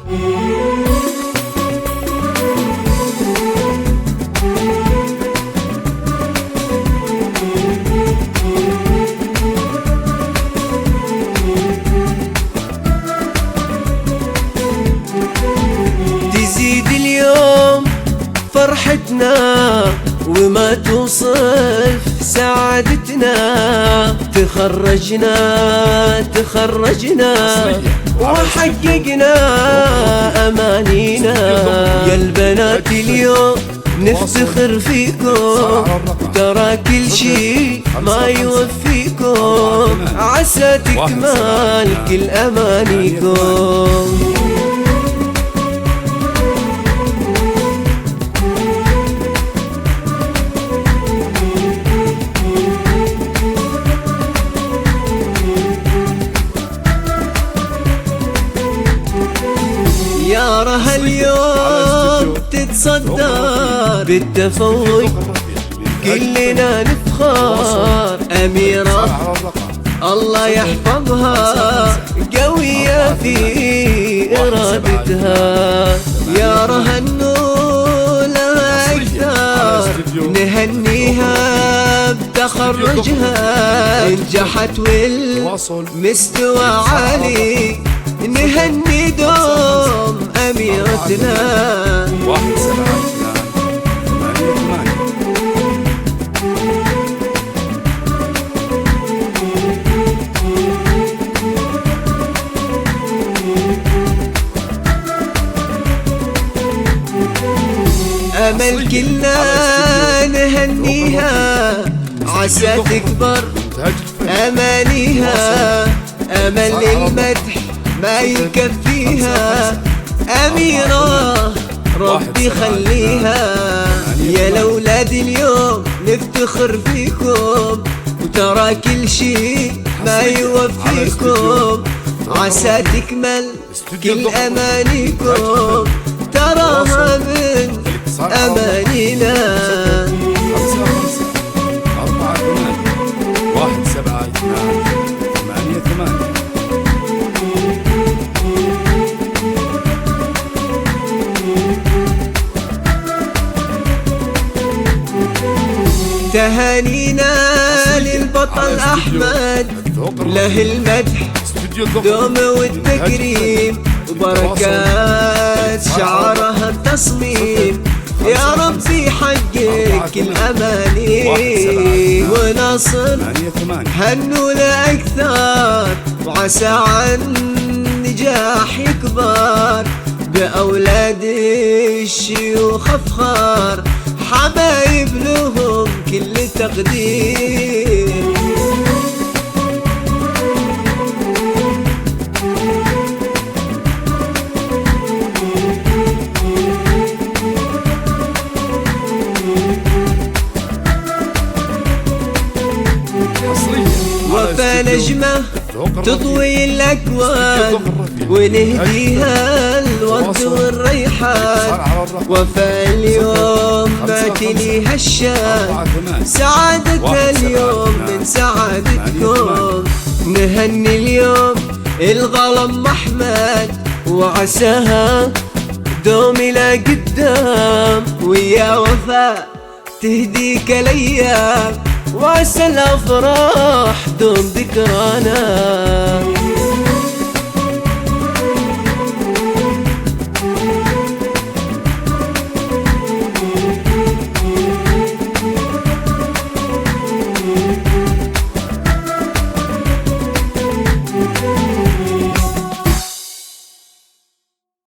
تزيد اليوم فرحتنا وما توصف سعادتنا، تخرجنا وحققنا أمانينا. يا البنات اليوم نفتخر فيكم، ترى كل شي ما يوفيكم، عسى تكمل كل أمانيكم. يا رها اليوم تتصدر بالتفوق، كلنا نفخر. أميرة الله يحفظها قوية في إرادتها، يا رها النور لها أكثر، نهنيها بتخرجها، نجحت والمستوى عالي، نهني دوم أميرتنا. 1 أمل كلنا نهنيها، عسى تكبر أمانيها، أمل المدح ما يكفيها، أميرة ربي خليها. يا الأولاد اليوم نفتخر فيكم، وترى كل شي ما يوفيكم، عسى تكمل كل أمانيكم، تراها من أمانينا. 5 4 2 1 7 2 8 8. تهانينا للبطل أحمد، له المدح دوم والتكريم، وبركات شعرها التصميم، يا ربي حقق الأماني. وناصر هنوا له أكثر، وعسى عن نجاح يكبر، بأولاد الشيوخ أفخر، حبايب لهم كل تقدير. وفا نجمة تضوي الأكوان، ونهديها الورد والريحان. وفا اليوم مات ليها الشان، سعادتها اليوم من سعادتكم. نهني اليوم الغلم أحمد، وعساها دوم إلى قدام، ويا وفا تهديك الأيام، وعسى الأفراح دوم ذكرانا.